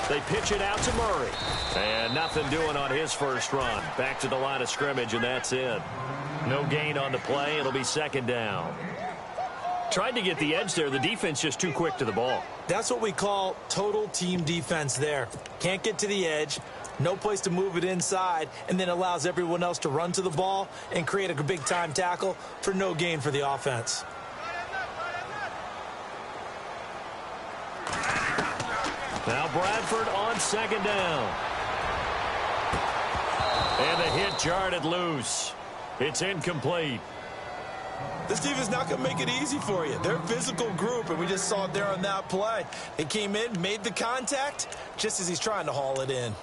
They pitch it out to Murray. And nothing doing on his first run. Back to the line of scrimmage, and that's it. No gain on the play. It'll be second down. Tried to get the edge there. The defense just too quick to the ball. That's what we call total team defense there. Can't get to the edge. No place to move it inside, and then allows everyone else to run to the ball and create a big-time tackle for no gain for the offense. Now Bradford on second down. And the hit jarred it loose. It's incomplete. This defense is not going to make it easy for you. They're a physical group, and we just saw it there on that play. They came in, made the contact, just as he's trying to haul it in.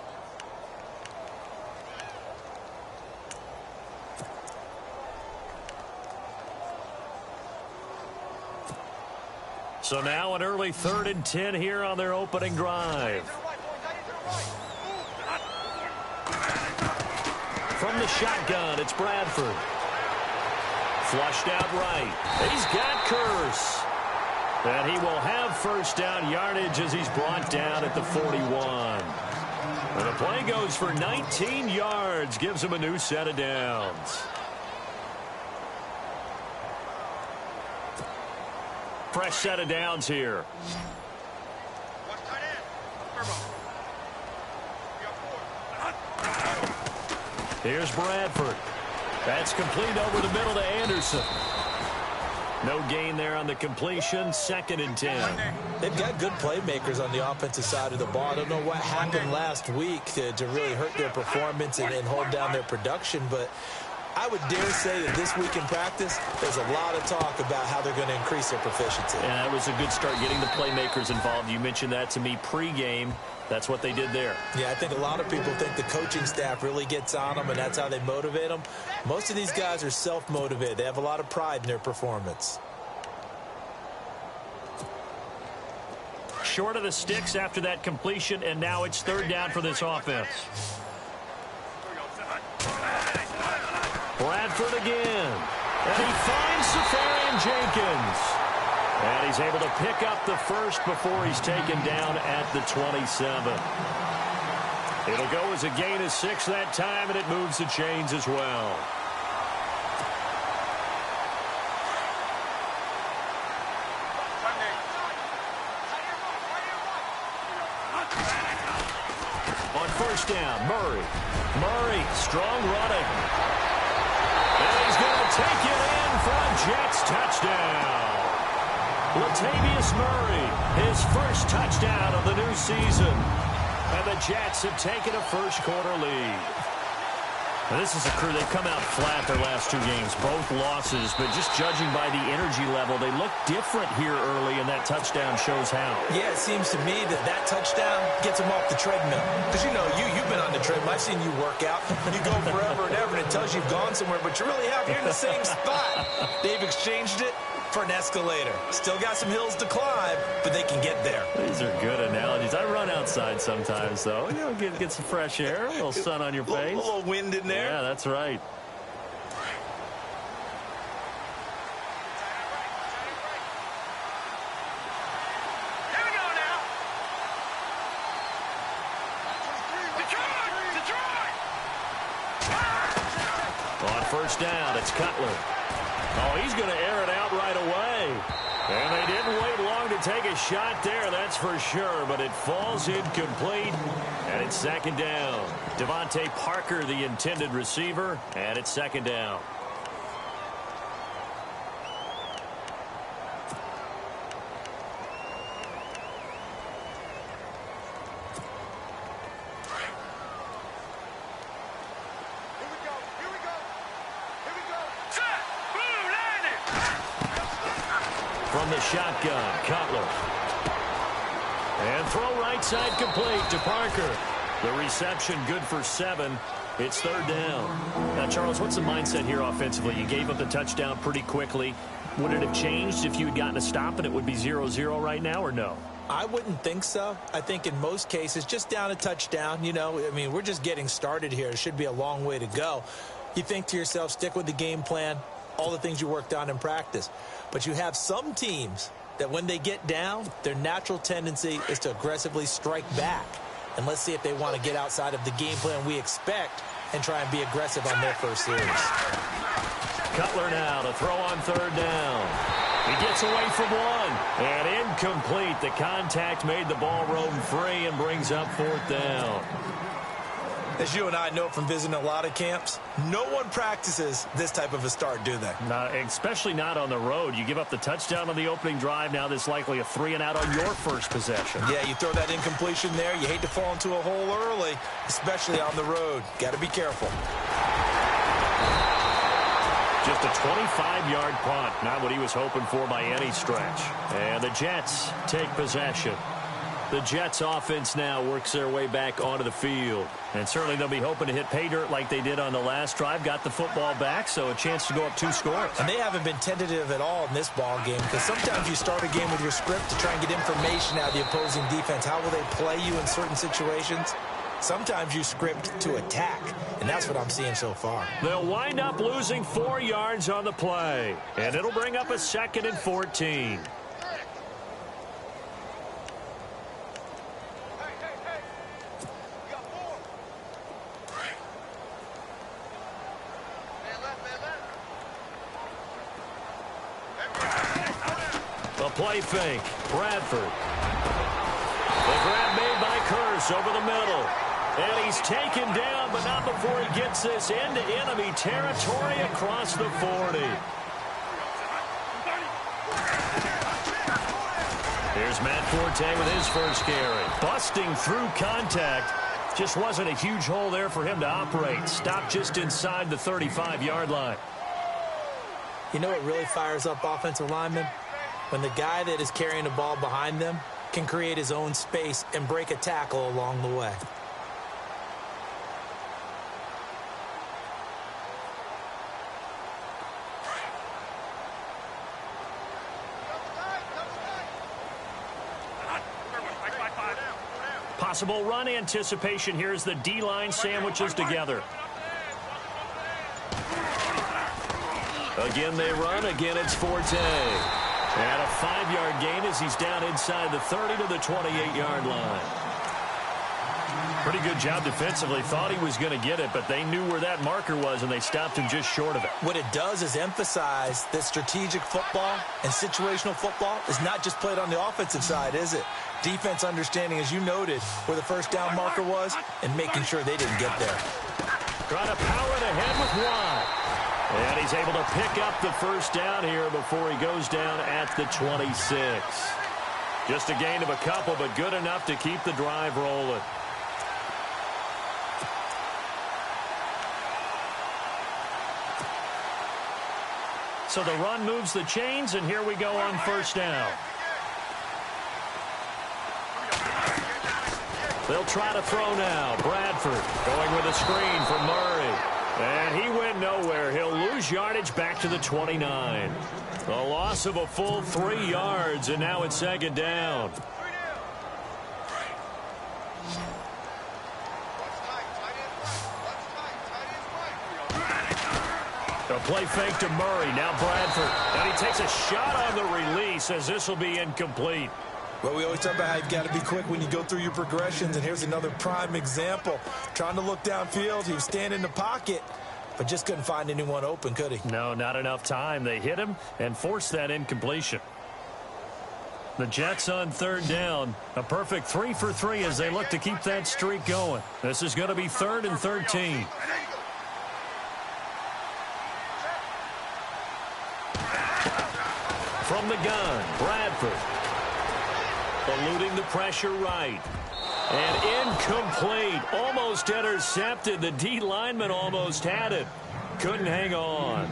So now an early 3rd and 10 here on their opening drive. From the shotgun, it's Bradford. Flushed out right. He's got Curse. And he will have first down yardage as he's brought down at the 41. And the play goes for 19 yards. Gives him a new set of downs. Fresh set of downs here. Here's Bradford. That's complete over the middle to Anderson. No gain there on the completion. 2nd and 10. They've got good playmakers on the offensive side of the ball. I don't know what happened last week to really hurt their performance and hold down their production, but I would dare say that this week in practice, there's a lot of talk about how they're going to increase their proficiency. Yeah, it was a good start getting the playmakers involved. You mentioned that to me pregame. That's what they did there. Yeah, I think a lot of people think the coaching staff really gets on them, and that's how they motivate them. Most of these guys are self-motivated. They have a lot of pride in their performance. Short of the sticks after that completion, and now it's 3rd down for this offense. Bradford again. And he finds Safarian Jenkins. And he's able to pick up the first before he's taken down at the 27. It'll go as a gain of 6 that time, and it moves the chains as well. On first down, Murray. Murray, strong running. And he's going to take it in for a Jets touchdown. Latavius Murray, his first touchdown of the new season. And the Jets have taken a first-quarter lead. Now, this is a crew. They've come out flat their last 2 games, both losses. But just judging by the energy level, they look different here early, and that touchdown shows how. Yeah, it seems to me that touchdown gets them off the treadmill. Because, you know, you've been on the treadmill. I've seen you work out. You go forever and ever, and it tells you you've gone somewhere, but you really have. You're in the same spot. They've exchanged it for an escalator. Still got some hills to climb, but they can get there. These are good analogies. I run outside sometimes, though. You know, get some fresh air, a little sun on your face. A little wind in there. Yeah, that's right. Here we go now. Detroit! On first down, it's Cutler. Oh, he's going to air it out right away. And they didn't wait long to take a shot there, that's for sure. But it falls incomplete, and it's 2nd down. Devontae Parker, the intended receiver, and it's 2nd down. From the shotgun, Cutler. And throw right side complete to Parker. The reception good for 7. It's 3rd down. Now, Charles, what's the mindset here offensively? You gave up the touchdown pretty quickly. Would it have changed if you had gotten a stop and it would be 0-0 right now, or no? I wouldn't think so. I think in most cases, just down a touchdown, you know, I mean, we're just getting started here. It should be a long way to go. You think to yourself, stick with the game plan, all the things you worked on in practice. But you have some teams that when they get down, their natural tendency is to aggressively strike back. And let's see if they want to get outside of the game plan we expect and try and be aggressive on their first series. Cutler now to throw on third down. He gets away from one. And incomplete. The contact made the ball roam free and brings up fourth down. As you and I know from visiting a lot of camps, no one practices this type of a start, do they? Especially not on the road. You give up the touchdown on the opening drive. Now there's likely a 3-and-out on your first possession. Yeah, you throw that incompletion there. You hate to fall into a hole early, especially on the road. Got to be careful. Just a 25-yard punt. Not what he was hoping for by any stretch. And the Jets take possession. The Jets offense now works their way back onto the field. And certainly they'll be hoping to hit pay dirt like they did on the last drive. Got the football back, so a chance to go up 2 scores. And they haven't been tentative at all in this ball game, because sometimes you start a game with your script to try and get information out of the opposing defense. How will they play you in certain situations? Sometimes you script to attack, and that's what I'm seeing so far. They'll wind up losing 4 yards on the play, and it'll bring up a 2nd and 14. Play fake. Bradford. The grab made by Curse over the middle. And he's taken down, but not before he gets this into enemy territory across the 40. Here's Matt Forte with his first carry. Busting through contact. Just wasn't a huge hole there for him to operate. Stopped just inside the 35-yard line. You know what really fires up offensive linemen? When the guy that is carrying the ball behind them can create his own space and break a tackle along the way. Possible run anticipation. Here's the D-line sandwiches together. Again they run. Again it's Forte. And a 5-yard gain as he's down inside the 30 to the 28-yard line. Pretty good job defensively. Thought he was going to get it, but they knew where that marker was, and they stopped him just short of it. What it does is emphasize that strategic football and situational football is not just played on the offensive side, is it? Defense understanding, as you noted, where the first down marker was and making sure they didn't get there. Trying to power it ahead with Watt. And he's able to pick up the first down here before he goes down at the 26. Just a gain of a couple, but good enough to keep the drive rolling. So the run moves the chains, and here we go on first down. They'll try to throw now. Bradford going with a screen for Murray. And he went nowhere. He'll lose yardage back to the 29. A loss of a full 3 yards, and now it's 2nd down. A play fake to Murray. Now Bradford. And he takes a shot on the release as this will be incomplete. Well, we always talk about how you've got to be quick when you go through your progressions, and here's another prime example. Trying to look downfield, he was standing in the pocket, but just couldn't find anyone open, could he? No, not enough time. They hit him and forced that incompletion. The Jets on 3rd down. A perfect 3 for 3 as they look to keep that streak going. This is going to be 3rd and 13. From the gun, Bradford. Eluding the pressure right. And incomplete. Almost intercepted. The D lineman almost had it. Couldn't hang on.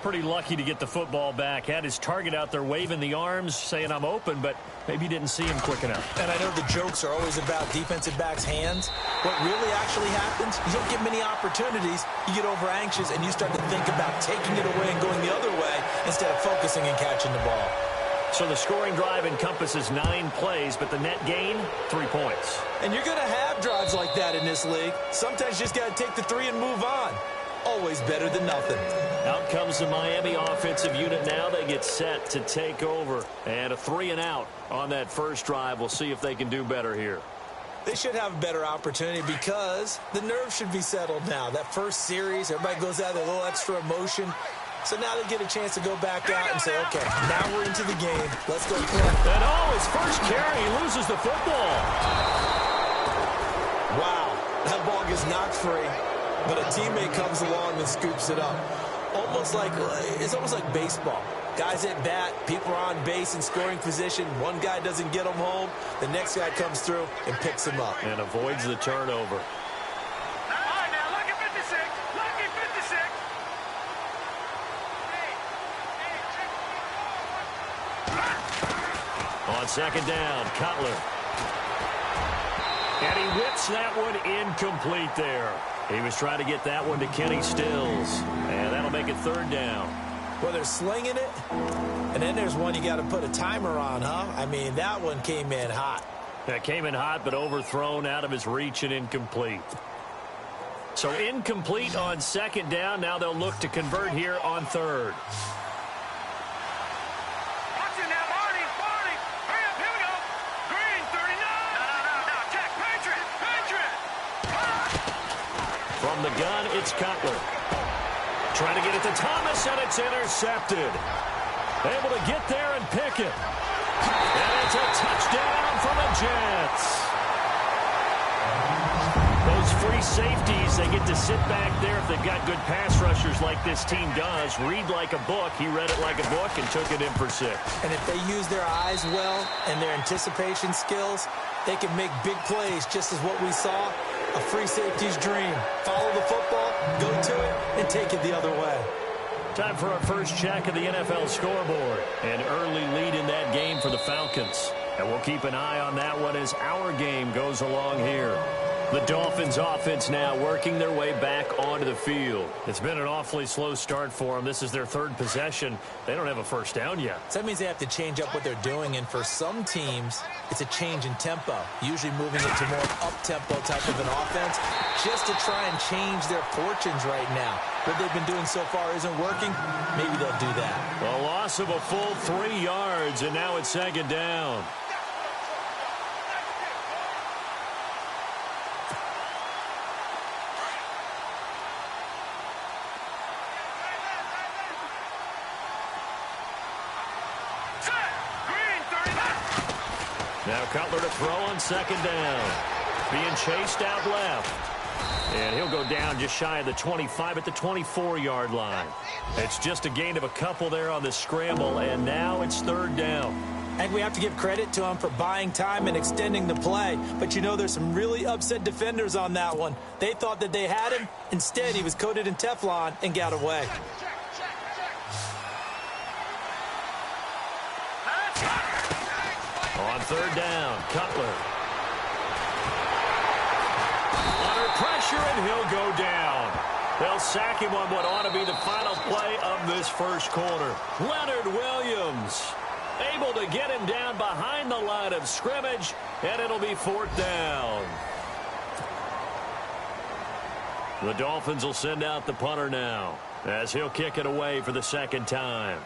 Pretty lucky to get the football back. Had his target out there waving the arms, saying I'm open, but maybe didn't see him quick enough. And I know the jokes are always about defensive backs' hands. What really actually happens, you don't get many opportunities. You get over anxious, and you start to think about taking it away and going the other way instead of focusing and catching the ball. So the scoring drive encompasses 9 plays, but the net gain, 3 points. And you're going to have drives like that in this league. Sometimes you just got to take the 3 and move on. Always better than nothing. Out comes the Miami offensive unit now. They get set to take over. And a 3-and-out on that first drive. We'll see if they can do better here. They should have a better opportunity because the nerves should be settled now. That first series, everybody goes out with a little extra emotion. So now they get a chance to go back out and say, okay, now we're into the game. Let's go play. And his first carry, he loses the football. Wow, that ball gets knocked free, but a teammate comes along and scoops it up. It's almost like baseball. Guys at bat, people are on base in scoring position. One guy doesn't get them home. The next guy comes through and picks him up. And avoids the turnover. All right, now, lucky 56. Lucky 56. On second down, Cutler. And he whips that one incomplete there. He was trying to get that one to Kenny Stills. And that'll make it third down. Well, they're slinging it. And then there's one you got to put a timer on, huh? I mean, that one came in hot. That came in hot, but overthrown out of his reach and incomplete. So incomplete on second down. Now they'll look to convert here on third. Watch it now, Barney. Barney. Hurry up, here we go. Green, 39. No. Attack, Patriot. From the gun, it's Cutler. Trying to get it to Thomas, and it's intercepted. Able to get there and pick it. And it's a touchdown for the Jets. Those free safeties, they get to sit back there if they've got good pass rushers like this team does. Read like a book. He read it like a book and took it in for 6. And if they use their eyes well and their anticipation skills, they can make big plays, just as what we saw. A free safety's dream. Follow the football, go to it, and take it the other way. Time for our first check of the NFL scoreboard. An early lead in that game for the Falcons. And we'll keep an eye on that one as our game goes along here. The Dolphins offense now working their way back onto the field. It's been an awfully slow start for them. This is their third possession. They don't have a first down yet. So that means they have to change up what they're doing, and for some teams, it's a change in tempo, usually moving it to more up-tempo type of an offense, just to try and change their fortunes right now. What they've been doing so far isn't working. Maybe they'll do that. A loss of a full 3 yards, and now it's second down. Now Cutler to throw on second down. Being chased out left. And he'll go down just shy of the 25 at the 24-yard line. It's just a gain of a couple there on the scramble, and now it's third down. I think we have to give credit to him for buying time and extending the play. But, you know, there's some really upset defenders on that one. They thought that they had him. Instead, he was coated in Teflon and got away. On third down, Cutler. Under pressure, and he'll go down. They'll sack him on what ought to be the final play of this first quarter. Leonard Williams able to get him down behind the line of scrimmage, and it'll be fourth down. The Dolphins will send out the punter now as he'll kick it away for the second time.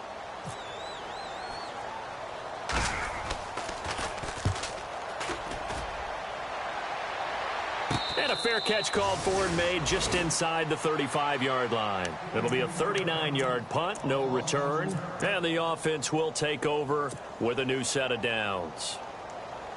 And a fair catch called for and made just inside the 35-yard line. It'll be a 39-yard punt, no return. And the offense will take over with a new set of downs.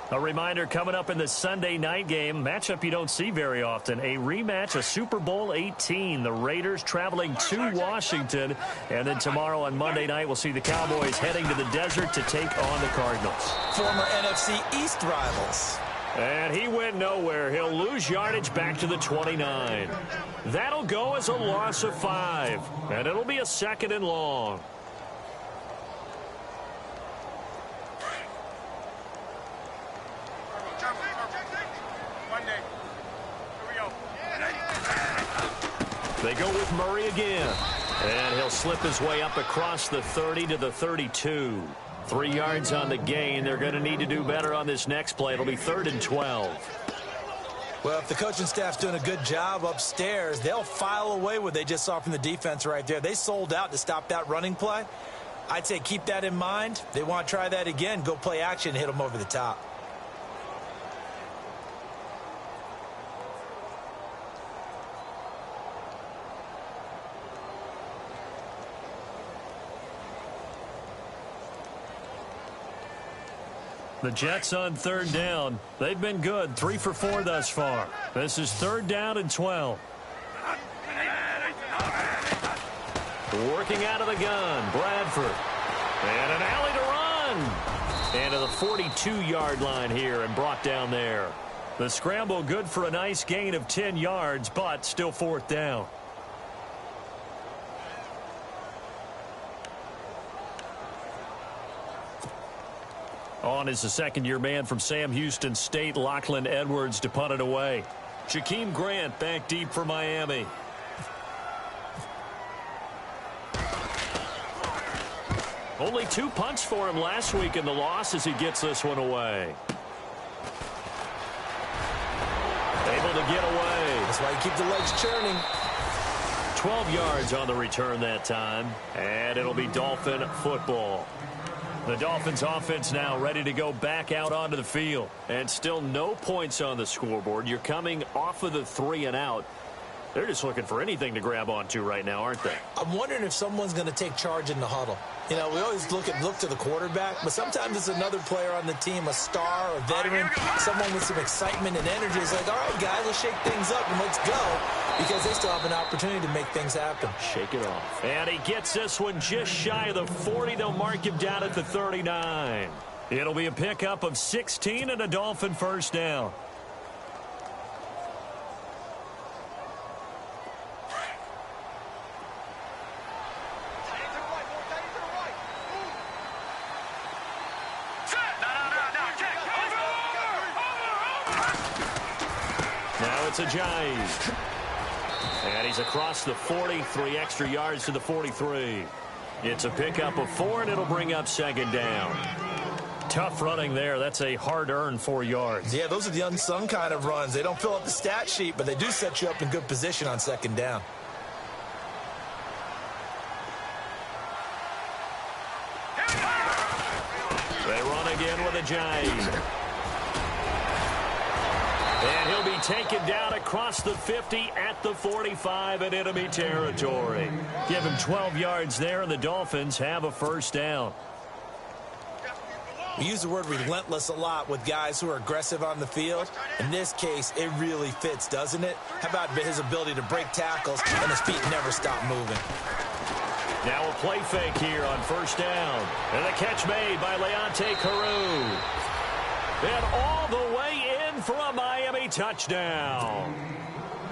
A reminder coming up in the Sunday night game, matchup you don't see very often, a rematch of Super Bowl 18. The Raiders traveling to Washington. And then tomorrow on Monday night, we'll see the Cowboys heading to the desert to take on the Cardinals. Former NFC East rivals. And he went nowhere. He'll lose yardage back to the 29. That'll go as a loss of 5. And it'll be a second and long. They go with Murray again. And he'll slip his way up across the 30 to the 32. 3 yards on the gain. They're going to need to do better on this next play. It'll be 3rd and 12. Well, if the coaching staff's doing a good job upstairs, they'll file away what they just saw from the defense right there. They sold out to stop that running play. I'd say keep that in mind. They want to try that again. Go play action and hit them over the top. The Jets on third down. They've been good, 3 for 4 thus far. This is third down and 12. Working out of the gun, Bradford. And an alley to run. And to the 42-yard line here and brought down there. The scramble good for a nice gain of 10 yards, but still fourth down. On is the second-year man from Sam Houston State, Lachlan Edwards, to punt it away. Jakeem Grant back deep for Miami. Only 2 punts for him last week in the loss as he gets this one away. Able to get away. That's why you keep the legs churning. 12 yards on the return that time, and it'll be Dolphin football. The Dolphins offense now ready to go back out onto the field. And still no points on the scoreboard. You're coming off of the 3 and out. They're just looking for anything to grab onto right now, aren't they? I'm wondering if someone's going to take charge in the huddle. You know, we always look to the quarterback, but sometimes it's another player on the team, a star, a veteran, someone with some excitement and energy. It's like, all right, guys, let's shake things up and let's go, because they still have an opportunity to make things happen. Shake it off. And he gets this one just shy of the 40. They'll mark him down at the 39. It'll be a pickup of 16 and a Dolphin first down. It's Ajayi. And he's across the 40, 3 extra yards to the 43. It's a pickup of 4, and it'll bring up second down. Tough running there. That's a hard-earned 4 yards. Yeah, those are the unsung kind of runs. They don't fill up the stat sheet, but they do set you up in good position on second down. They run again with Ajayi. And he'll be taken down across the 50 at the 45 in enemy territory. Give him 12 yards there, and the Dolphins have a first down. We use the word relentless a lot with guys who are aggressive on the field. In this case, it really fits, doesn't it? How about his ability to break tackles and his feet never stop moving? Now a play fake here on first down. And the catch made by Leonte Carroo. And all the way in for a Miami touchdown.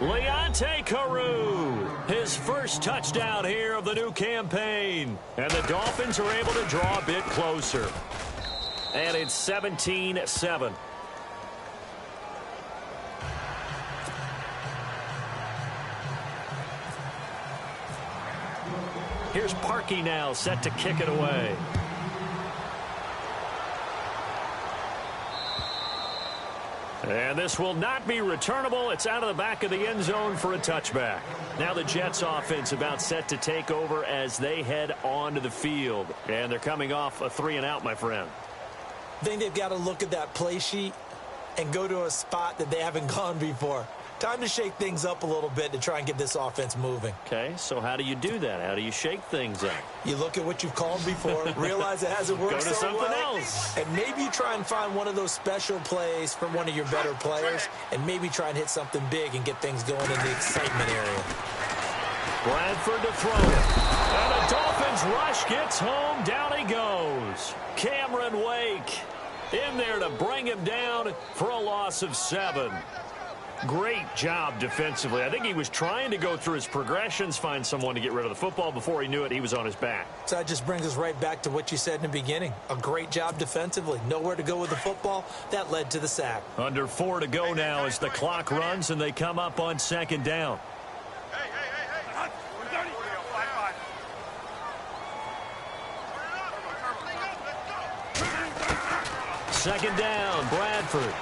Leonte Carroo, his first touchdown here of the new campaign. And the Dolphins are able to draw a bit closer. And it's 17-7. Here's Parkey now, set to kick it away. And this will not be returnable. It's out of the back of the end zone for a touchback. Now the Jets offense about set to take over as they head onto the field. And they're coming off a 3 and out, my friend. I think they've got to look at that play sheet and go to a spot that they haven't gone before. Time to shake things up a little bit to try and get this offense moving. Okay, so how do you do that? How do you shake things up? You look at what you've called before, realize it hasn't worked so so something well, else. and maybe you try and find one of those special plays from one of your better players, and maybe try and hit something big and get things going in the excitement area. Bradford to throw it. And the Dolphins rush gets home. Down he goes. Cameron Wake in there to bring him down for a loss of 7. Great job defensively. I think he was trying to go through his progressions, find someone to get rid of the football. Before he knew it, he was on his back. So that just brings us right back to what you said in the beginning. A great job defensively. Nowhere to go with the football. That led to the sack. Under 4 to go now as the clock runs and they come up on second down. Second down, Bradford.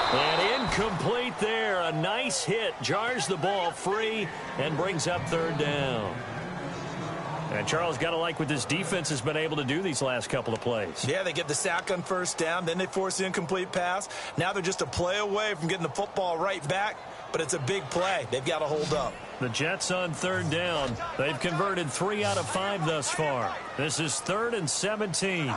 And incomplete there. A nice hit. Jars the ball free and brings up third down. And Charles, got to like what this defense has been able to do these last couple of plays. Yeah, they get the sack on first down. Then they force the incomplete pass. Now they're just a play away from getting the football right back. But it's a big play. They've got to hold up. The Jets on third down. They've converted 3 out of 5 thus far. This is 3rd and 17.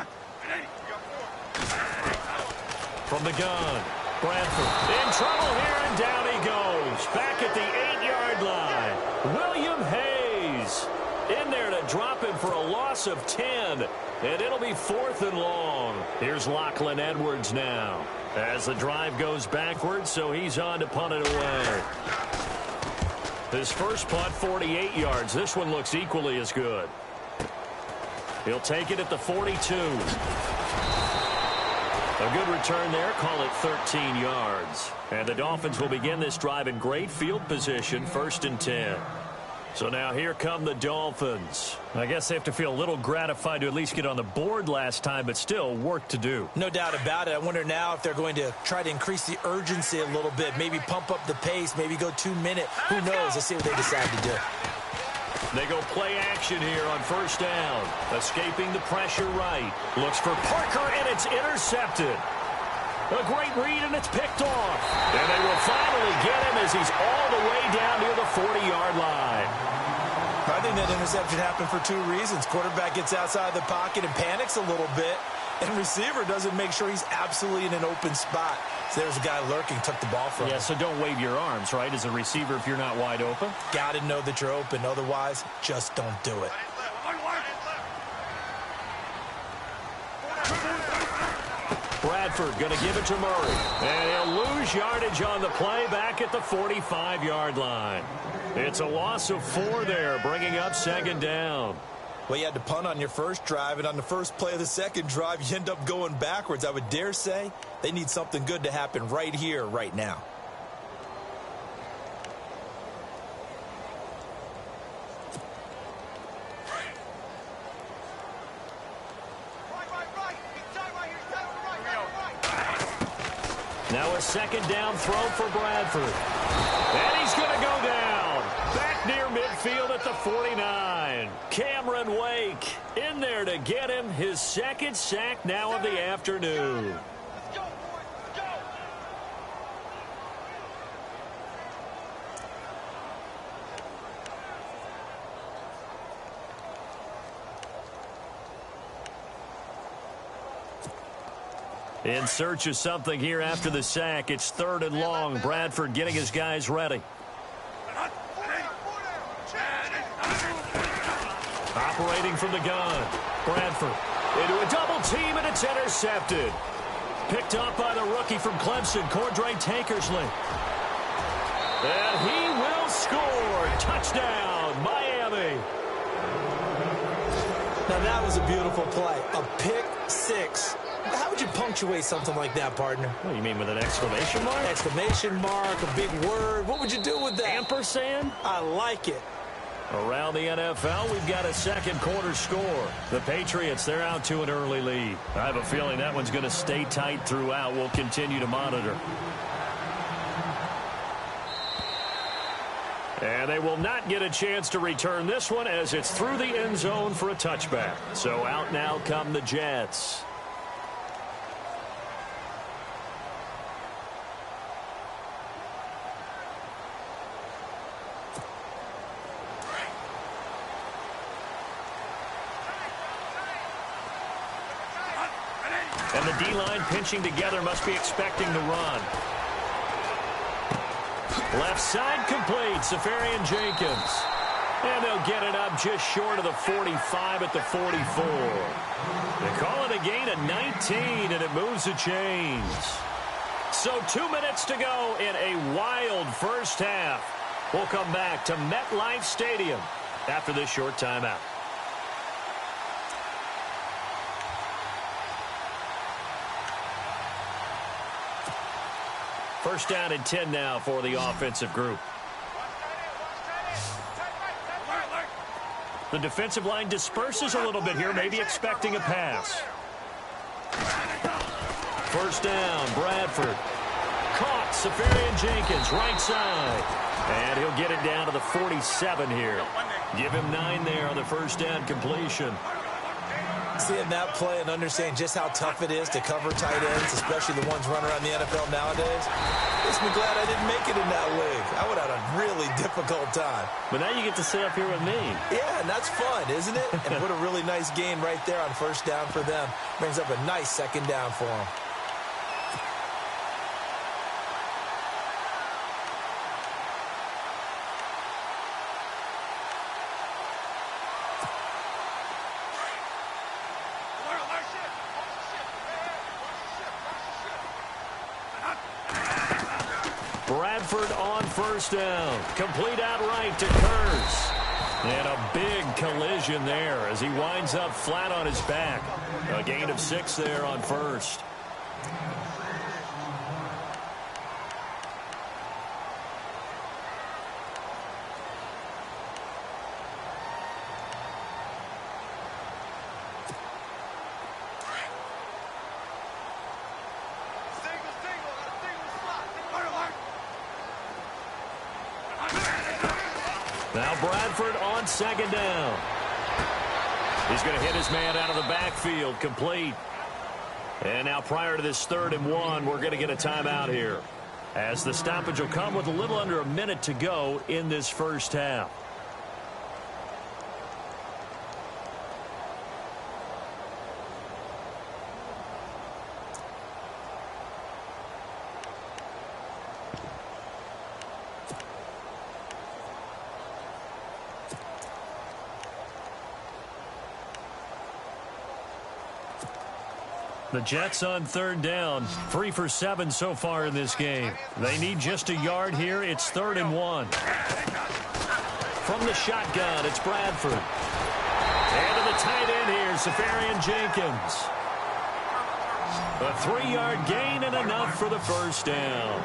From the gun, Bradford in trouble here, and down he goes. Back at the 8-yard line. William Hayes in there to drop him for a loss of 10. And it'll be 4th and long. Here's Lachlan Edwards now. As the drive goes backwards, so he's on to punt it away. His first punt, 48 yards. This one looks equally as good. He'll take it at the 42. A good return there. Call it 13 yards. And the Dolphins will begin this drive in great field position, 1st and 10. So now here come the Dolphins. I guess they have to feel a little gratified to at least get on the board last time, but still work to do. No doubt about it. I wonder now if they're going to try to increase the urgency a little bit, maybe pump up the pace, maybe go 2 minute. Who knows? Let's see what they decide to do. They go play action here on 1st down. Escaping the pressure right. Looks for Parker, and it's intercepted. A great read, and it's picked off. And they will finally get him as he's all the way down near the 40-yard line. I think that interception happened for 2 reasons. Quarterback gets outside the pocket and panics a little bit, and receiver doesn't make sure he's absolutely in an open spot. So there's a guy lurking, took the ball from him. Yeah, so don't wave your arms, right, as a receiver if you're not wide open. Got to know that you're open. Otherwise, just don't do it. Bradford going to give it to Murray. And he'll lose yardage on the play back at the 45-yard line. It's a loss of 4 there, bringing up 2nd down. Well, you had to punt on your first drive, and on the first play of the second drive, you end up going backwards. I would dare say they need something good to happen right here, right now. Now a 2nd down throw for Bradford. And he's going to go down. Back near midfield at the 49. Cameron Wake in there to get him his 2nd sack now of the afternoon. In search of something here after the sack. It's 3rd and long. Bradford getting his guys ready. Operating from the gun. Bradford into a double team, and it's intercepted. Picked up by the rookie from Clemson, Cordray Tankersley. And he will score. Touchdown, Miami. Now that was a beautiful play. A pick 6. How would you punctuate something like that, partner? What do you mean, with an exclamation mark? Exclamation mark, a big word. What would you do with that? Ampersand? I like it. Around the NFL, we've got a 2nd quarter score. The Patriots, they're out to an early lead. I have a feeling that one's going to stay tight throughout. We'll continue to monitor. And they will not get a chance to return this one as it's through the end zone for a touchback. So out now come the Jets. And the D-line pinching together, must be expecting the run. Left side complete, Safarian Jenkins. And they'll get it up just short of the 45 at the 44. They call it a gain of 19, and it moves the chains. So 2 minutes to go in a wild first half. We'll come back to MetLife Stadium after this short timeout. First down and 10 now for the offensive group. The defensive line disperses a little bit here, maybe expecting a pass. First down, Bradford. Caught, Safarian Jenkins, right side. And he'll get it down to the 47 here. Give him 9 there on the first down completion. Seeing that play and understanding just how tough it is to cover tight ends, especially the ones running around the NFL nowadays, makes me glad I didn't make it in that league. I would have had a really difficult time. But now you get to sit up here with me. Yeah, and that's fun, isn't it? And what a really nice gain right there on first down for them. Brings up a nice second down for them. Bradford on first down. Complete outright to Kurz. And a big collision there as he winds up flat on his back. A gain of 6 there on first. Now Bradford on second down. He's going to hit his man out of the backfield, complete. And now prior to this 3rd and 1, we're going to get a timeout here, as the stoppage will come with a little under a minute to go in this first half. The Jets on 3rd down, 3 for 7 so far in this game. They need just a yard here. It's 3rd and 1. From the shotgun, it's Bradford. And to the tight end here, Safarian Jenkins. A 3-yard gain and enough for the first down.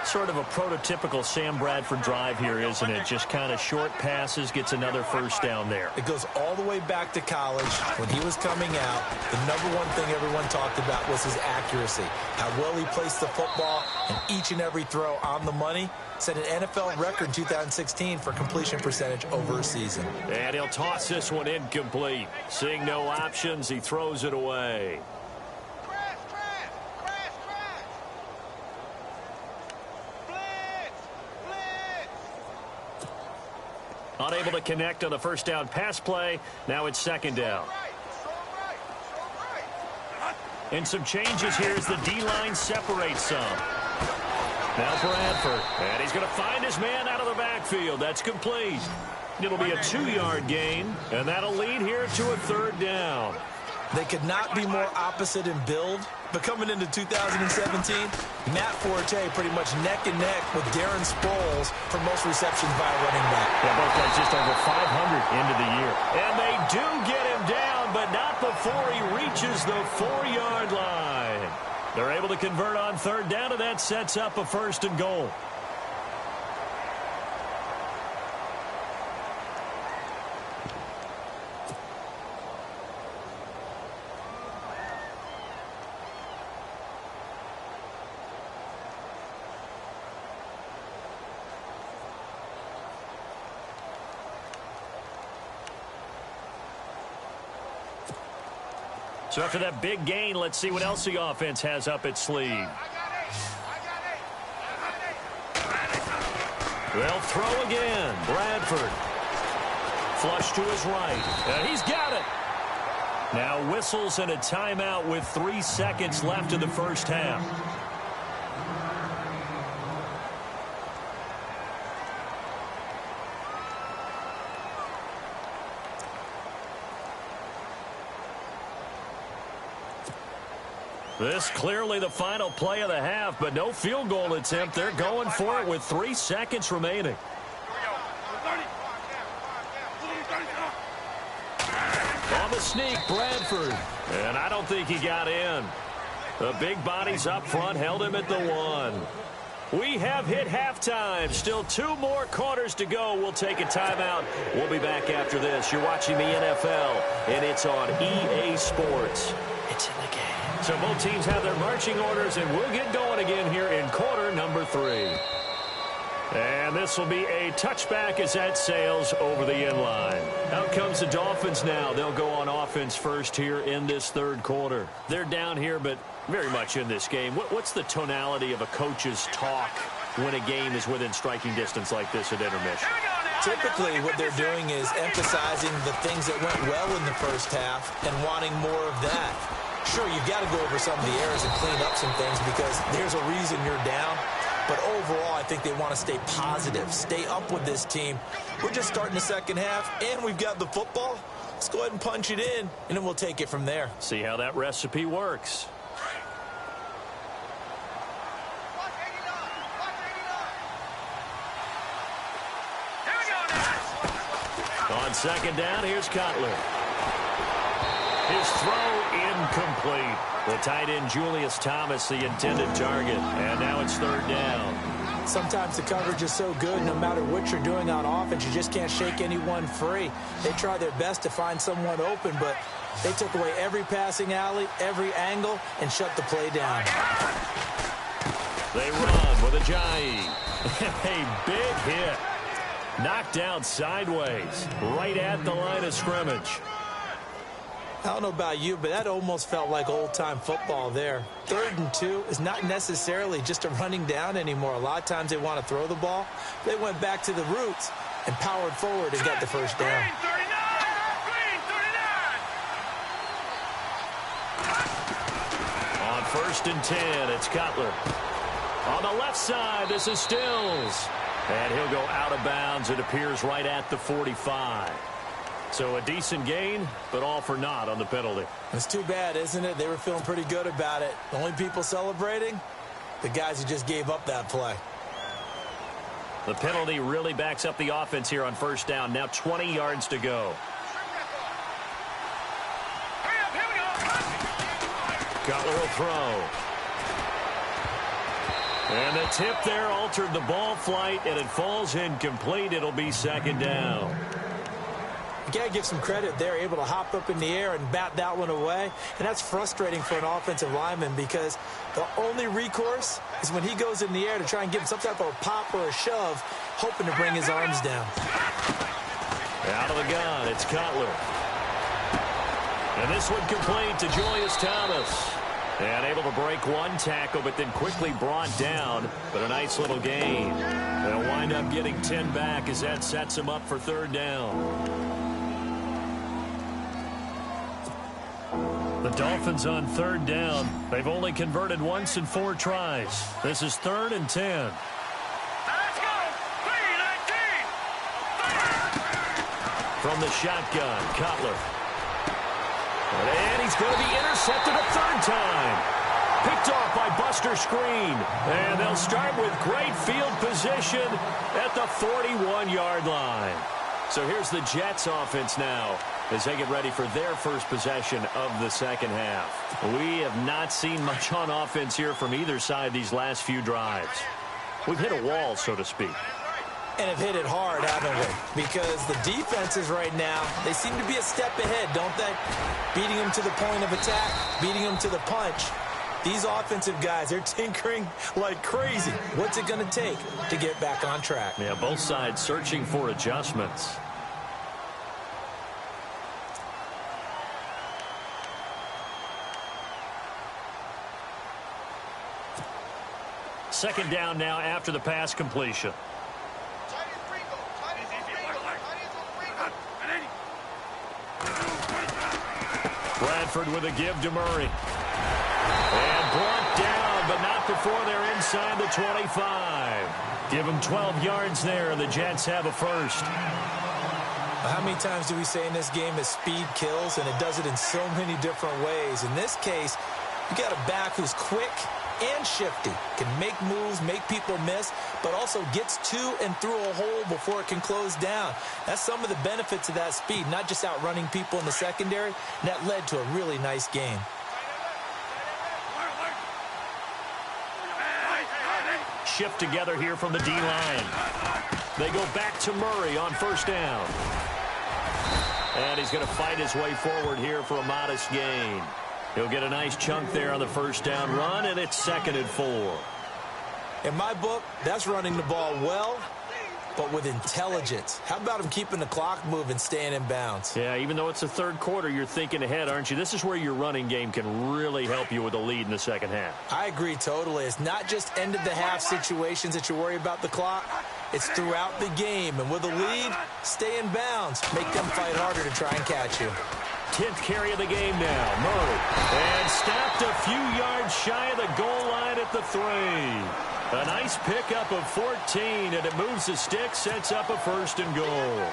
Sort of a prototypical Sam Bradford drive here, isn't it? Just kind of short passes, gets another first down there. It goes all the way back to college. When he was coming out, the number one thing everyone talked about was his accuracy. How well he placed the football, and each and every throw on the money. Set an NFL record in 2016 for completion percentage over a season. And he'll toss this one incomplete. Seeing no options, he throws it away. Unable to connect on the first down pass play. Now it's 2nd down. And some changes here as the D-line separates some. Now Bradford. And he's going to find his man out of the backfield. That's complete. It'll be a 2-yard gain. And that'll lead here to a 3rd down. They could not be more opposite in build. But coming into 2017, Matt Forte pretty much neck and neck with Darren Sproles for most receptions by a running back. Yeah, both guys just over 500 into the year. And they do get him down, but not before he reaches the 4-yard line. They're able to convert on 3rd down, and that sets up a 1st and goal. So after that big gain, let's see what else the offense has up its sleeve. They'll throw again. Bradford. Flush to his right. And he's got it. Now whistles and a timeout with 3 seconds left in the first half. This clearly the final play of the half, but no field goal attempt. They're going for it with 3 seconds remaining. On the sneak, Bradford. And I don't think he got in. The big bodies up front held him at the 1. We have hit halftime. Still 2 more quarters to go. We'll take a timeout. We'll be back after this. You're watching the NFL, and it's on EA Sports. It's in the game. So both teams have their marching orders, and we'll get going again here in quarter number 3. And this will be a touchback as that sails over the end line. Out comes the Dolphins now. They'll go on offense first here in this third quarter. They're down here, but very much in this game. What's the tonality of a coach's talk when a game is within striking distance like this at intermission? Typically, what they're doing is emphasizing the things that went well in the first half and wanting more of that. Sure, you've got to go over some of the errors and clean up some things because there's a reason you're down. But overall, I think they want to stay positive, stay up with this team. We're just starting the second half, and we've got the football. Let's go ahead and punch it in, and then we'll take it from there. See how that recipe works. On second down, here's Cutler. His throw incomplete. The tight end Julius Thomas, the intended target. And now it's third down. Sometimes the coverage is so good, no matter what you're doing on offense, you just can't shake anyone free. They try their best to find someone open, but they took away every passing alley, every angle, and shut the play down. They run with Ajayi. A big hit. Knocked down sideways, right at the line of scrimmage. I don't know about you, but that almost felt like old-time football there. 3rd and 2 is not necessarily just a running down anymore. A lot of times they want to throw the ball. They went back to the roots and powered forward and got the first down. On 1st and 10, it's Cutler. On the left side, this is Stills. And he'll go out of bounds. It appears right at the 45. So a decent gain, but all for naught on the penalty. It's too bad, isn't it? They were feeling pretty good about it. The only people celebrating, the guys who just gave up that play. The penalty really backs up the offense here on first down. Now 20 yards to go. Cutler will throw. And the tip there altered the ball flight, and it falls incomplete. It'll be second down. You got to give some credit. They're able to hop up in the air and bat that one away. And that's frustrating for an offensive lineman because the only recourse is when he goes in the air to try and give him some type of a pop or a shove, hoping to bring his arms down. Out of the gun, it's Cutler. And this one complete to Julius Thomas. And able to break one tackle, but then quickly brought down. But a nice little gain. They'll wind up getting 10 back as that sets them up for third down. The Dolphins on third down. They've only converted once in 4 tries. This is 3rd and 10. Let's go! 3-19! From the shotgun, Cutler. And he's going to be intercepted a 3rd time. Picked off by Buster Screen. And they'll start with great field position at the 41-yard line. So here's the Jets offense now as they get ready for their first possession of the second half. We have not seen much on offense here from either side these last few drives. We've hit a wall, so to speak. And have hit it hard, haven't we? Because the defenses right now, they seem to be a step ahead, don't they? Beating them to the point of attack, beating them to the punch. These offensive guys, they're tinkering like crazy. What's it going to take to get back on track? Yeah, both sides searching for adjustments. Second down now after the pass completion. Bradford with a give to Murray. And brought down, but not before they're inside the 25. Give them 12 yards there, and the Jets have a first. How many times do we say in this game that speed kills, and it does it in so many different ways? In this case, you got a back who's quick and shifty, can make moves, make people miss, but also gets to and through a hole before it can close down. That's some of the benefits of that speed, not just outrunning people in the secondary, and that led to a really nice game. Shift together here from the D-line. They go back to Murray on first down. And he's going to fight his way forward here for a modest gain. He'll get a nice chunk there on the first down run, and it's 2nd and 4. In my book, that's running the ball well, but with intelligence. How about him keeping the clock moving, staying in bounds? Yeah, even though it's the third quarter, you're thinking ahead, aren't you? This is where your running game can really help you with a lead in the second half. I agree totally. It's not just end-of-the-half situations that you worry about the clock. It's throughout the game. And with a lead, stay in bounds. Make them fight harder to try and catch you. 10th carry of the game now. Murray. And stopped a few yards shy of the goal line at the 3. A nice pickup of 14, and it moves the stick, sets up a 1st and goal.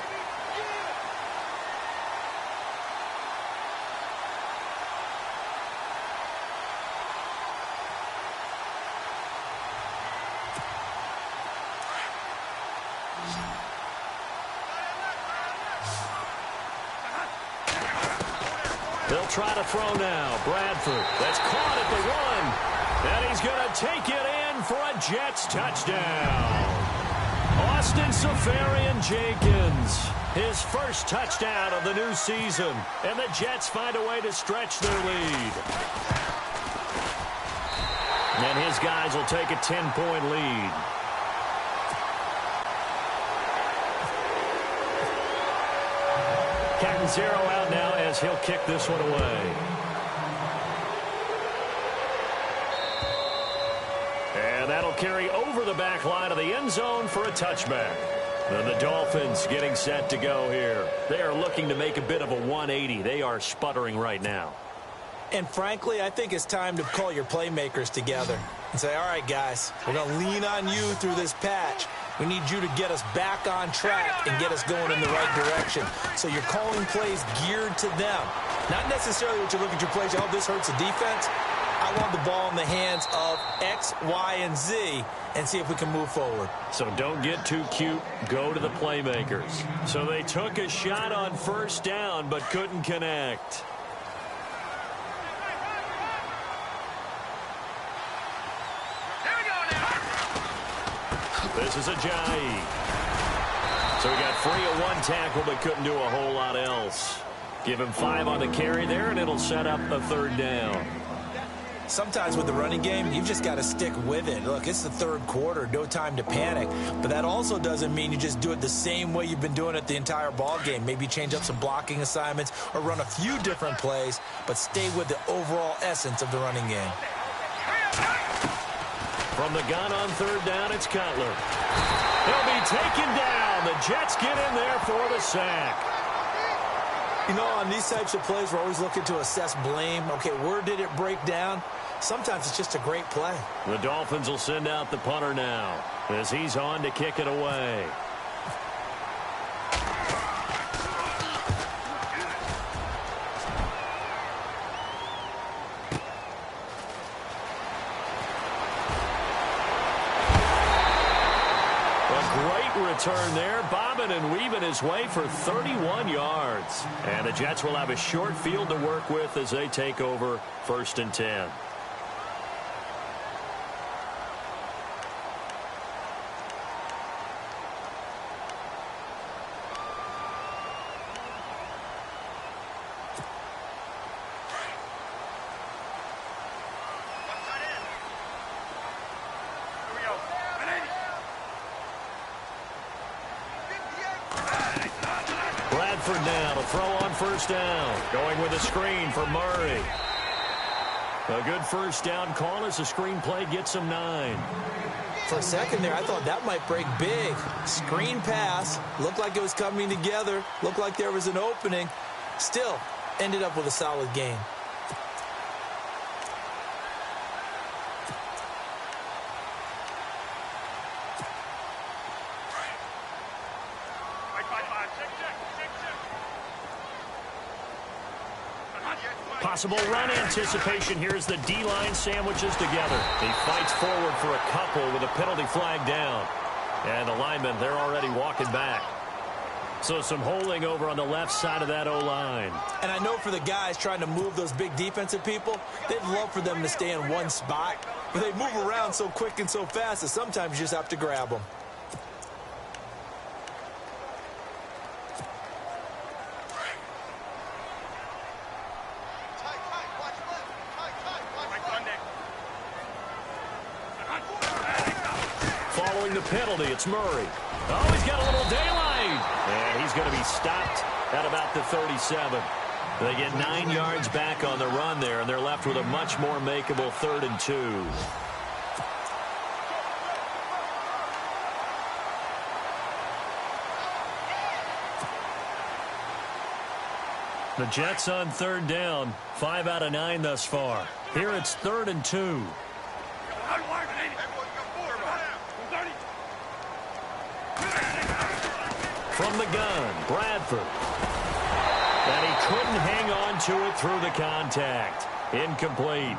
They'll try to throw now. Bradford. That's caught at the 1. And he's going to take it in for a Jets touchdown. Austin Safarian-Jenkins, his first touchdown of the new season. And the Jets find a way to stretch their lead. And his guys will take a 10-point lead. Captain Zero out now as he'll kick this one away. And that'll carry over the back line of the end zone for a touchback. And the Dolphins getting set to go here. They are looking to make a bit of a 180. They are sputtering right now. And frankly, I think it's time to call your playmakers together and say, all right, guys, we're going to lean on you through this patch. We need you to get us back on track and get us going in the right direction. So you're calling plays geared to them. Not necessarily what you look at your plays, oh, this hurts the defense. I want the ball in the hands of X, Y, and Z and see if we can move forward. So don't get too cute. Go to the playmakers. So they took a shot on 1st down but couldn't connect. This is Ajayi. So he got free of 1 tackle but couldn't do a whole lot else. Give him 5 on the carry there, and it'll set up a 3rd down. Sometimes with the running game, you've just got to stick with it. Look, it's the 3rd quarter, no time to panic. But that also doesn't mean you just do it the same way you've been doing it the entire ball game. Maybe change up some blocking assignments or run a few different plays, but stay with the overall essence of the running game. From the gun on 3rd down, it's Cutler. He'll be taken down. The Jets get in there for the sack. You know, on these types of plays, we're always looking to assess blame. Okay, where did it break down? Sometimes it's just a great play. The Dolphins will send out the punter now as he's on to kick it away. Return there, bobbing and weaving his way for 31 yards. And the Jets will have a short field to work with as they take over 1st and 10. Now to throw on 1st down. Going with a screen for Murray. A good 1st down call as the screen play gets him 9. For a second there, I thought that might break big. Screen pass. Looked like it was coming together. Looked like there was an opening. Still, ended up with a solid game. Possible run anticipation here as the D-line sandwiches together. He fights forward for a couple with a penalty flag down. And the linemen, they're already walking back. So some holding over on the left side of that O-line. And I know for the guys trying to move those big defensive people, they'd love for them to stay in one spot. But they move around so quick and so fast that sometimes you just have to grab them. penalty. It's Murray. Oh, he's got a little daylight. And he's going to be stopped at about the 37. They get 9 yards back on the run there, and they're left with a much more makeable 3rd and 2. The Jets on 3rd down. 5 out of 9 thus far. Here it's 3rd and 2. From the gun, Bradford. And he couldn't hang on to it through the contact. Incomplete.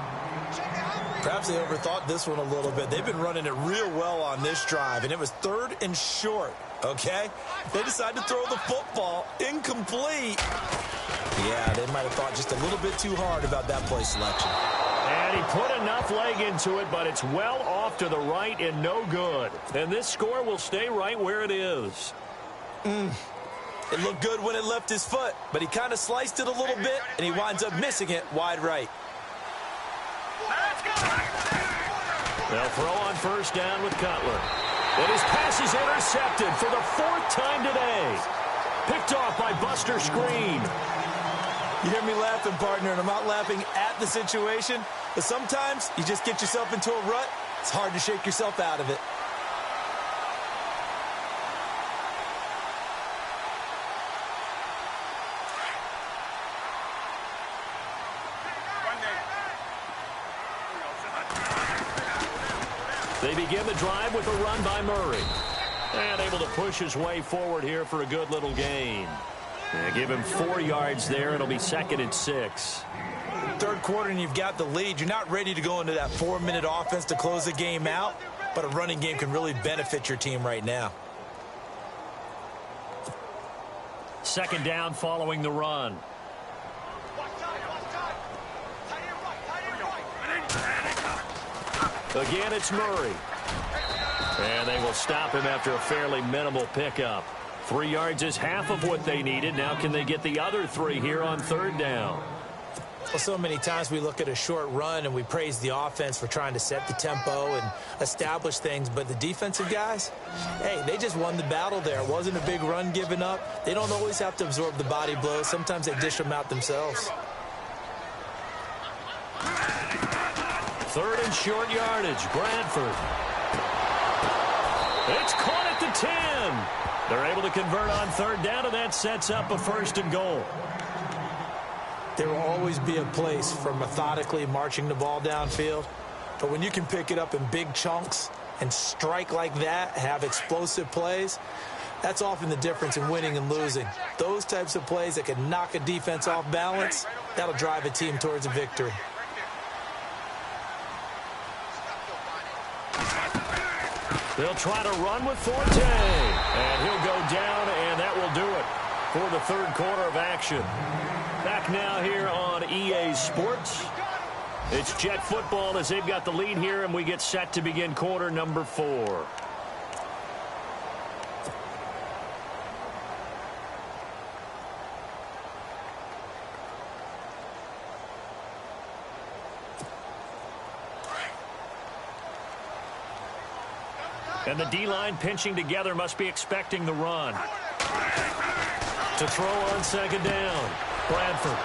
Perhaps they overthought this one a little bit. They've been running it real well on this drive, and it was 3rd and short, okay? They decided to throw the football. Incomplete. Yeah, they might have thought just a little bit too hard about that play selection. And he put enough leg into it, but it's well off to the right and no good. And this score will stay right where it is. It looked good when it left his foot, but he kind of sliced it a little bit, and he winds up missing it wide right. They'll throw on 1st down with Cutler. And his pass is intercepted for the 4th time today. Picked off by Buster Screen. You hear me laughing, partner, and I'm not laughing at the situation, but sometimes you just get yourself into a rut. It's hard to shake yourself out of it. They begin the drive with a run by Murray. And able to push his way forward here for a good little gain. Give him 4 yards there. It'll be 2nd and 6. 3rd quarter and you've got the lead. You're not ready to go into that 4-minute offense to close the game out, but a running game can really benefit your team right now. 2nd down following the run. Again, it's Murray. And they will stop him after a fairly minimal pickup. 3 yards is half of what they needed. Now can they get the other 3 here on 3rd down? Well, so many times we look at a short run and we praise the offense for trying to set the tempo and establish things, but the defensive guys, hey, they just won the battle there. It wasn't a big run given up. They don't always have to absorb the body blows. Sometimes they dish them out themselves. 3rd and short yardage, Bradford. It's caught at the 10. They're able to convert on 3rd down, and that sets up a 1st and goal. There will always be a place for methodically marching the ball downfield, but when you can pick it up in big chunks and strike like that, have explosive plays, that's often the difference in winning and losing. Those types of plays that can knock a defense off balance, that'll drive a team towards a victory. They'll try to run with Forte. And he'll go down, and that will do it for the 3rd quarter of action. Back now here on EA Sports. It's Jet football as they've got the lead here, and we get set to begin quarter number 4. And the D-line pinching together must be expecting the run. To throw on 2nd down, Bradford.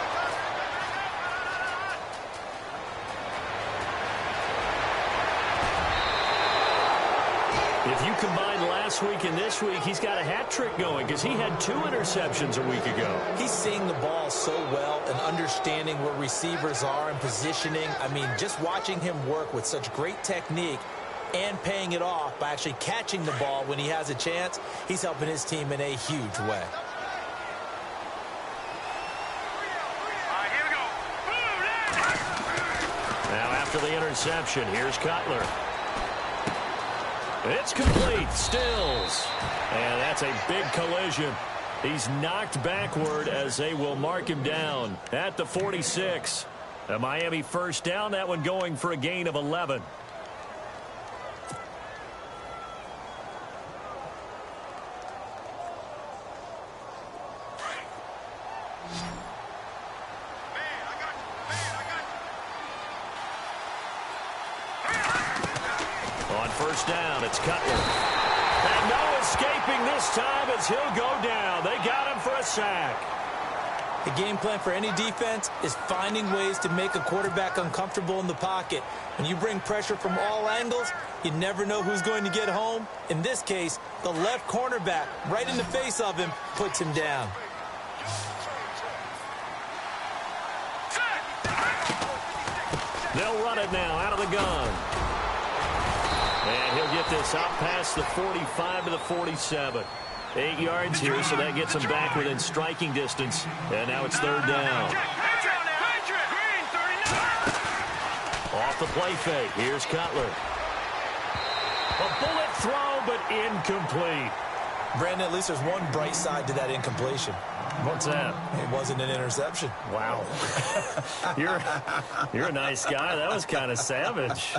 If you combine last week and this week, he's got a hat trick going because he had 2 interceptions a week ago. He's seeing the ball so well and understanding where receivers are and positioning. I mean, just watching him work with such great technique and paying it off by actually catching the ball when he has a chance, he's helping his team in a huge way. Now after the interception, here's Cutler. It's complete. Stills. And that's a big collision. He's knocked backward as they will mark him down at the 46. A Miami 1st down, that one going for a gain of 11. On 1st down, it's Cutler. And no escaping this time as he'll go down. They got him for a sack. The game plan for any defense is finding ways to make a quarterback uncomfortable in the pocket. When you bring pressure from all angles, you never know who's going to get home. In this case, the left cornerback, right in the face of him, puts him down. They'll run it now out of the gun. And he'll get this out past the 45 to the 47. 8 yards here, so that gets him back within striking distance. And now it's third down. Off the play fake. Here's Cutler. A bullet throw, but incomplete. Brandon, at least there's one bright side to that incompletion. What's that? It wasn't an interception. Wow. You're a nice guy. That was kind of savage.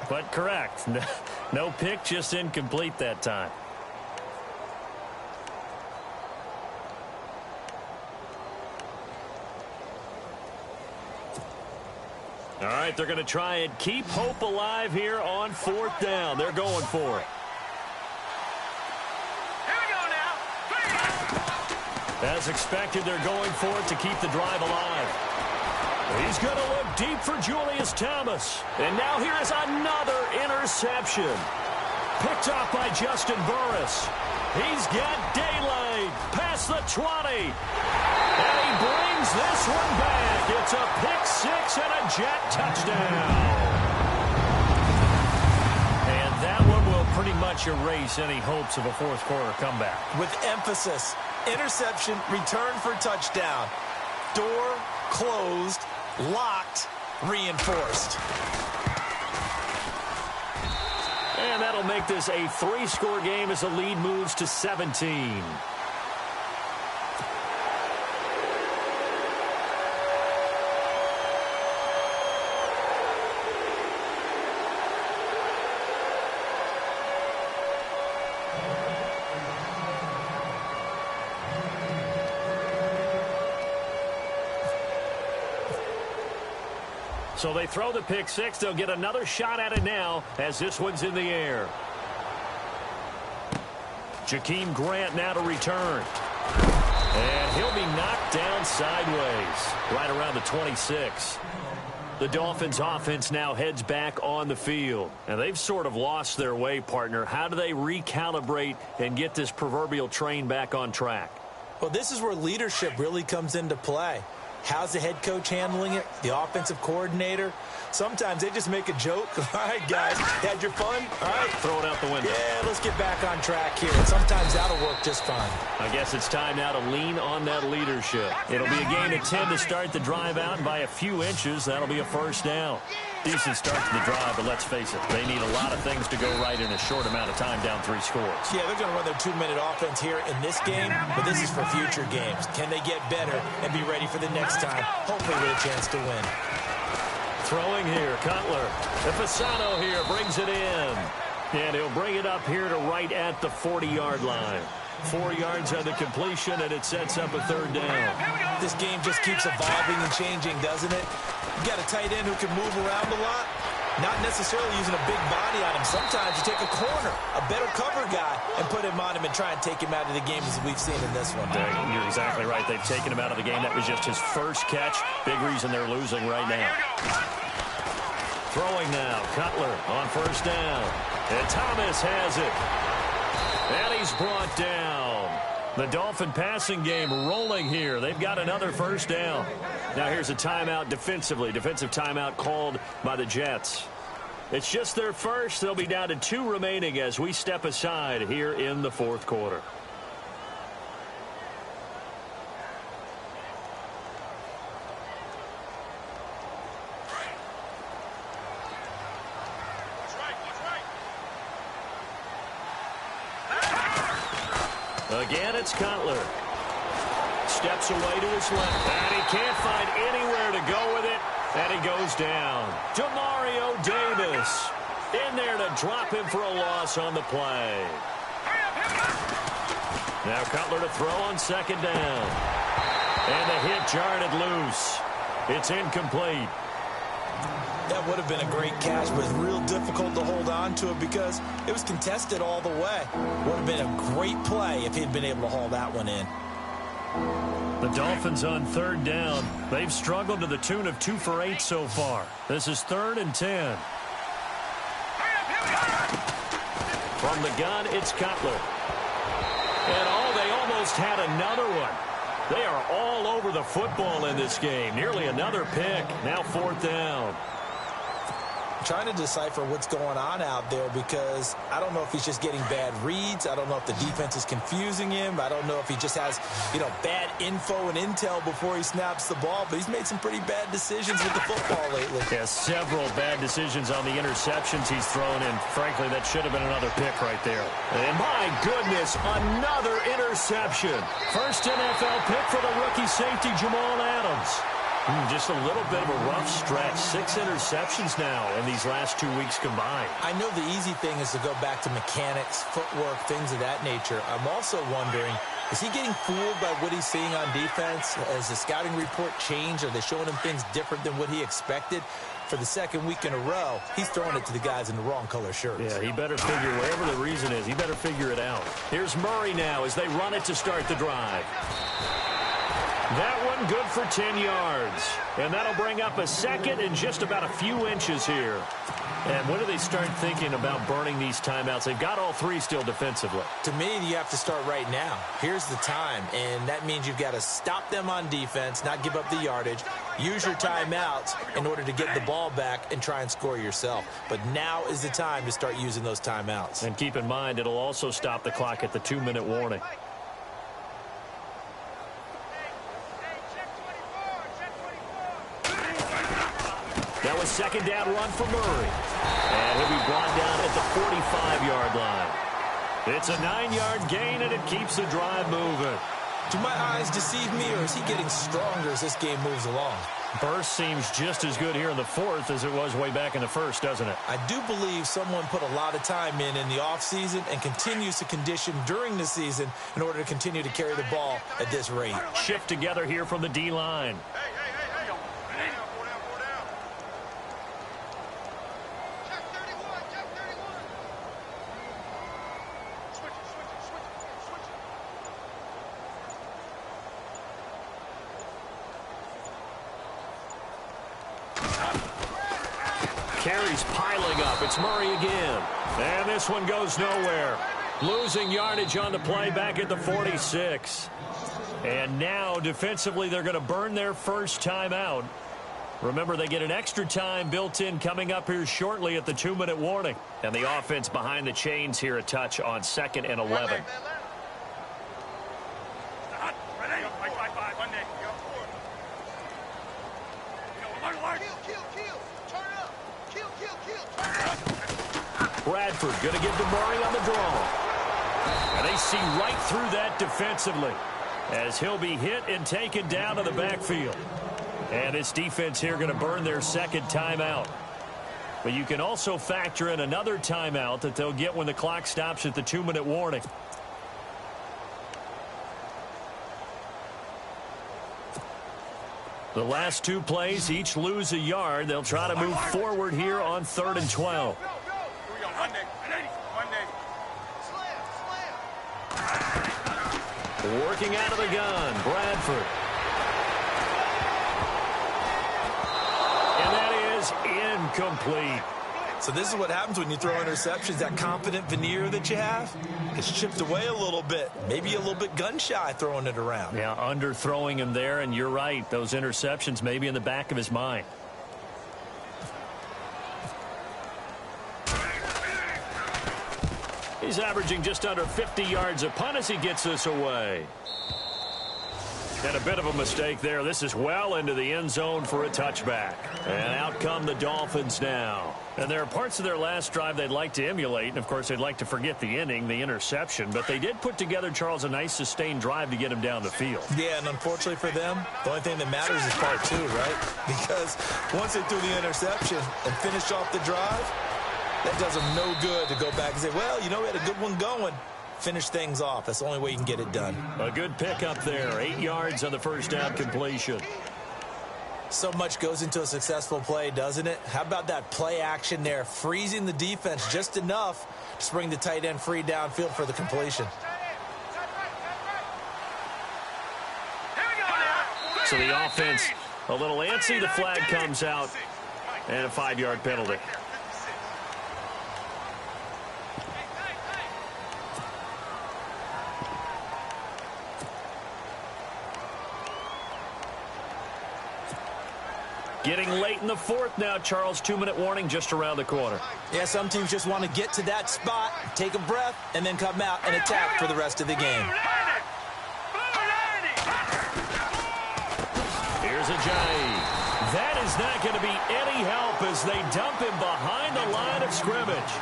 But correct. No pick, just incomplete that time. All right, they're going to try and keep hope alive here on fourth down. They're going for it. Here we go now. As expected, they're going for it to keep the drive alive. He's going to look deep for Julius Thomas. And now here is another interception. Picked off by Justin Burris. He's got daylight past the 20. And he brings this one back. It's a pick six and a Jet touchdown. And that one will pretty much erase any hopes of a fourth quarter comeback. With emphasis, interception, return for touchdown. Door closed, locked, reinforced. And that'll make this a 3-score game as the lead moves to 17. So they throw the pick six. They'll get another shot at it now as this one's in the air. Jakeem Grant now to return. And he'll be knocked down sideways right around the 26. The Dolphins offense now heads back on the field. And they've sort of lost their way, partner. How do they recalibrate and get this proverbial train back on track? Well, this is where leadership really comes into play. How's the head coach handling it? The offensive coordinator? Sometimes they just make a joke. All right, guys, had your fun? All right. Throw it out the window. Yeah, let's get back on track here. And sometimes that'll work just fine. I guess it's time now to lean on that leadership. It'll be a gain of 10 to start the drive out, and by a few inches, that'll be a first down. Decent start to the drive, but let's face it, they need a lot of things to go right in a short amount of time, down 3 scores. Yeah, they're going to run their 2-minute offense here in this game, but this is for future games. Can they get better and be ready for the next time, hopefully with a chance to win? Throwing here, Cutler. The Fasano here brings it in. And he'll bring it up here to right at the 40-yard line. 4 yards on the completion, and it sets up a third down. This game just keeps evolving and changing, doesn't it? You got a tight end who can move around a lot. Not necessarily using a big body on him. Sometimes you take a corner, a better cover guy, and put him on him and try and take him out of the game as we've seen in this one. You're exactly right. They've taken him out of the game. That was just his first catch. Big reason they're losing right now. Throwing now. Cutler on first down. And Thomas has it. And he's brought down. The Dolphin passing game rolling here. They've got another first down. Now here's a timeout defensively. Defensive timeout called by the Jets. It's just their first. They'll be down to 2 remaining as we step aside here in the fourth quarter. Again, it's Cutler. Steps away to his left, and he can't find anywhere to go with it, and he goes down. Demario Davis in there to drop him for a loss on the play. Now Cutler to throw on second down. And the hit jarred it loose. It's incomplete. That would have been a great catch, but it's real difficult to hold on to it because it was contested all the way. Would have been a great play if he'd been able to haul that one in. The Dolphins on third down. They've struggled to the tune of 2 for 8 so far. This is 3rd and 10. From the gun, it's Cutler. And they almost had another one. They are all over the football in this game. Nearly another pick. Now 4th down. Trying to decipher what's going on out there because I don't know if he's just getting bad reads. I don't know if the defense is confusing him. I don't know if he just has, bad info and intel before he snaps the ball. But he's made some pretty bad decisions with the football lately. Yeah, several bad decisions on the interceptions he's thrown in. Frankly, that should have been another pick right there. And my goodness, another interception. First NFL pick for the rookie safety, Jamal Adams. Just a little bit of a rough stretch. 6 interceptions now in these last 2 weeks combined. I know the easy thing is to go back to mechanics, footwork, things of that nature. I'm also wondering, is he getting fooled by what he's seeing on defense? Has the scouting report changed? Are they showing him things different than what he expected? For the second week in a row, he's throwing it to the guys in the wrong color shirts. Yeah, he better figure, whatever the reason is, he better figure it out. Here's Murray now as they run it to start the drive. That one good for 10 yards. And that'll bring up a 2nd and just about a few inches here. And when do they start thinking about burning these timeouts? They've got all 3 still defensively. To me, you have to start right now. Here's the time, and that means you've got to stop them on defense, not give up the yardage, use your timeouts in order to get the ball back and try and score yourself. But now is the time to start using those timeouts. And keep in mind, it'll also stop the clock at the 2-minute warning. That was 2nd down run for Murray. And he'll be brought down at the 45-yard line. It's a 9-yard gain, and it keeps the drive moving. Do my eyes deceive me, or is he getting stronger as this game moves along? Burst seems just as good here in the 4th as it was way back in the 1st, doesn't it? I do believe someone put a lot of time in the offseason and continues to condition during the season in order to continue to carry the ball at this rate. Shift together here from the D-line. Carries piling up. It's Murray again. And this one goes nowhere. Losing yardage on the play back at the 46. And now, defensively, they're going to burn their first timeout. Remember, they get an extra time built in coming up here shortly at the 2-minute warning. And the offense behind the chains here a touch on 2nd and 11. Bradford going to give to Murray on the draw. And they see right through that defensively as he'll be hit and taken down to the backfield. And this defense here going to burn their 2nd timeout. But you can also factor in another timeout that they'll get when the clock stops at the 2-minute warning. The last 2 plays each lose a yard. They'll try to move forward here on 3rd and 12. Working out of the gun, Bradford. And that is incomplete. So this is what happens when you throw interceptions. That confident veneer that you have, it's chipped away a little bit. Maybe a little bit gun-shy throwing it around. Yeah, underthrowing him there, and you're right. Those interceptions may be in the back of his mind. He's averaging just under 50 yards a punt as he gets this away. And a bit of a mistake there. This is well into the end zone for a touchback. And out come the Dolphins now. And there are parts of their last drive they'd like to emulate. And, of course, they'd like to forget the inning, the interception. But they did put together, Charles, a nice sustained drive to get him down the field. Yeah, and unfortunately for them, the only thing that matters is part 2, right? Because once they threw the interception and finished off the drive, that does them no good to go back and say, well, we had a good one going. Finish things off. That's the only way you can get it done. A good pickup there. 8 yards on the first down completion. So much goes into a successful play, doesn't it? How about that play action there, freezing the defense just enough to bring the tight end free downfield for the completion. So the offense a little antsy. The flag comes out and a 5-yard penalty. Getting late in the fourth now, Charles. 2-minute warning just around the corner. Yeah, some teams just want to get to that spot, take a breath, and then come out and attack for the rest of the game. Here's Ajayi. That is not going to be any help as they dump him behind the line of scrimmage.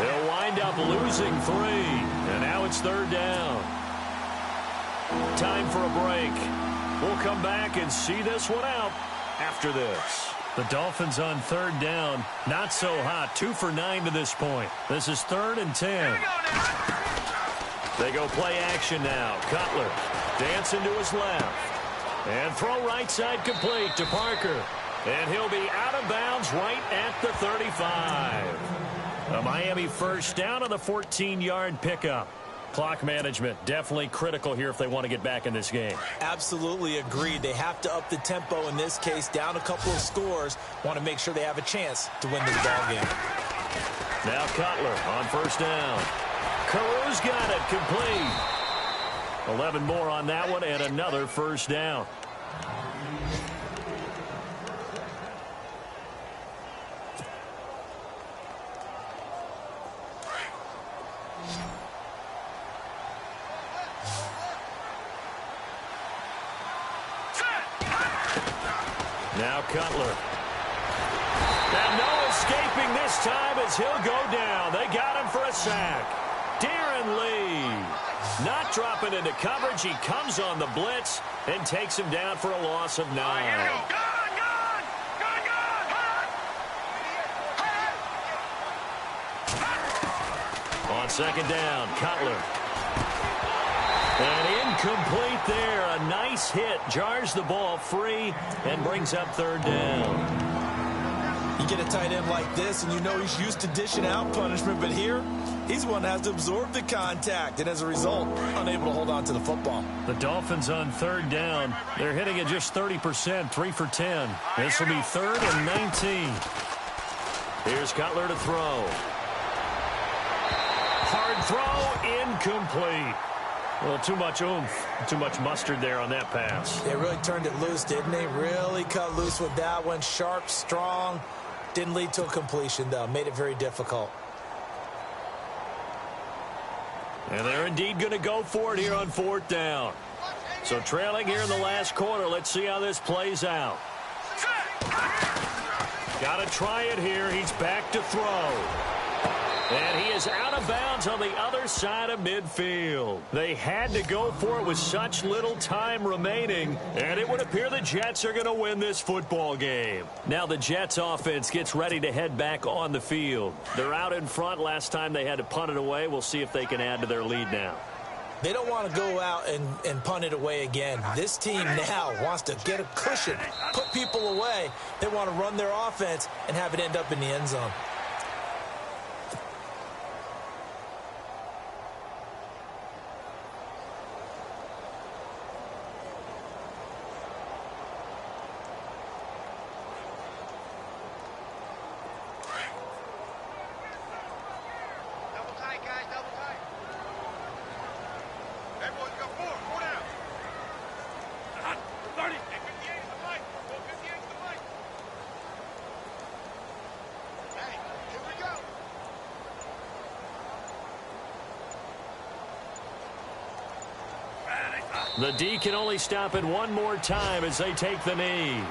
They'll wind up losing 3, and now it's 3rd down. Time for a break. We'll come back and see this one out after this. The Dolphins on 3rd down. Not so hot. 2 for 9 to this point. This is 3rd and 10. They go play action now. Cutler dancing to his left. And throw right side complete to Parker. And he'll be out of bounds right at the 35. A Miami first down on the 14-yard pickup. Clock management definitely critical here if they want to get back in this game. Absolutely agreed. They have to up the tempo in this case, down a couple of scores. Want to make sure they have a chance to win this ball game. Now Cutler on first down. Caru's got it complete. 11 more on that one and another first down. Now Cutler. And no escaping this time as he'll go down. They got him for a sack. Darren Lee not dropping into coverage. He comes on the blitz and takes him down for a loss of 9. On second down, Cutler. And incomplete there. A nice hit. Jars the ball free and brings up 3rd down. You get a tight end like this, and you know he's used to dishing out punishment, but here, he's one that has to absorb the contact, and as a result, unable to hold on to the football. The Dolphins on 3rd down. They're hitting at just 30%, 3 for 10. This will be 3rd and 19. Here's Cutler to throw. Hard throw, incomplete. Well, too much oomph, too much mustard there on that pass. They really turned it loose, didn't they? Really cut loose with that one. Sharp, strong. Didn't lead to a completion, though. Made it very difficult. And they're indeed going to go for it here on 4th down. So trailing here in the last quarter. Let's see how this plays out. Got to try it here. He's back to throw. And he is out of bounds on the other side of midfield. They had to go for it with such little time remaining, and it would appear the Jets are going to win this football game. Now the Jets offense gets ready to head back on the field. They're out in front. Last time they had to punt it away. We'll see if they can add to their lead now. They don't want to go out and punt it away again. This team now wants to get a cushion, put people away. They want to run their offense and have it end up in the end zone. The D can only stop it one more time as they take the knee.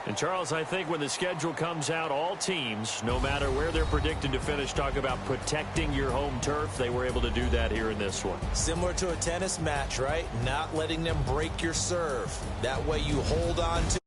And, Charles, I think when the schedule comes out, all teams, no matter where they're predicted to finish, talk about protecting your home turf. They were able to do that here in this one. Similar to a tennis match, right? Not letting them break your serve. That way you hold on to